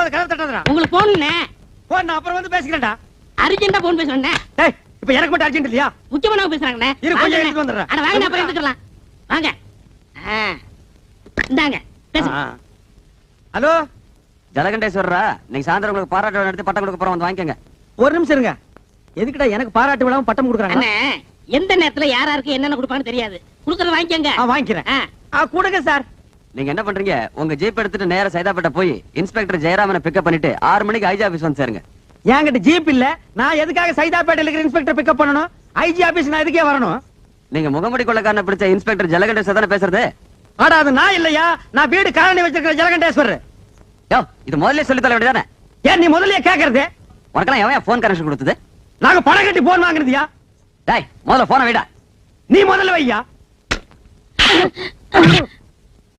தட்டாத கதவு தட்டாதடா. உங்களுக்கு போன்ண்ணே. போன் நான் அப்புறம் வந்து பேசிக்கிறேன்டா. அர்ஜென்ட்டா போன் பேசுறேண்ணே. டேய் இப்ப எனக்கு மட்டும் அர்ஜென்ட் இல்லையா? முக்கியமானவங்க பேசுறாங்கண்ணே. இரு கொஞ்சம் எடுத்து வந்துடுறேன். அட வாங்க அப்புறம் எடுத்துக்கலாம். வாங்க. இந்தாங்க பேசுங்க. ஹலோ ஜலகண்டேஸ்வரரா, நீங்க சாயந்தரம் உங்களுக்கு பாராட்டு விழா நடத்தி பட்டம் கொடுக்க போறோம், வந்து வாங்கிக்கங்க. ஒரு நிமிஷம் இருங்க. எதுக்குடா எனக்கு பாராட்டு விழாவும் பட்டம் கொடுக்குறாங்க? அண்ணே எந்த நேரத்துல யாராருக்கு என்னென்ன கொடுப்பாங்கன்னு தெரியாது. கொடுக்கறத வாங்கிக்கங்க. வாங்கிக்கிறேன். கொடுங்க சார். நீங்க என்ன பண்றீங்க? உங்க ஜீப் எடுத்துட்டு நேரா சைதாப்பேட்டை போய் இன்ஸ்பெக்டர் ஜெயராமனை பிக்கப் பண்ணிட்டு 6 மணிக்கு ஐஜி ஆபீஸ் வந்து சேருங்க. என்கிட்ட ஜீப் இல்ல. நான் எதுக்காக சைதாப்பேட்டையில இருக்கிற இன்ஸ்பெக்டர் பிக்கப் பண்ணணும்? ஐஜி ஆபீஸ் நான் எதுக்கே வரணும்? நீங்க முகமுடி கொள்ளக்காரனை பிடிச்ச இன்ஸ்பெக்டர் ஜலகண்டேஸ்வர் தானே பேசுறது? ஆடா அது நான் இல்லையா, நான் வீடு காலனி வச்சிருக்கிற ஜலகண்டேஸ்வரர். யோ, இது முதல்ல சொல்லி தர வேண்டியதானே? ஏன் நீ முதல்லயே கேக்குறது? உனக்கெல்லாம் எவன் போன் கனெக்ஷன் கொடுத்தது? நாங்க பணம் கட்டி போன் வாங்குறதுயா? டேய் முதல்ல போனை வைடா. நீ முதல்ல வையா.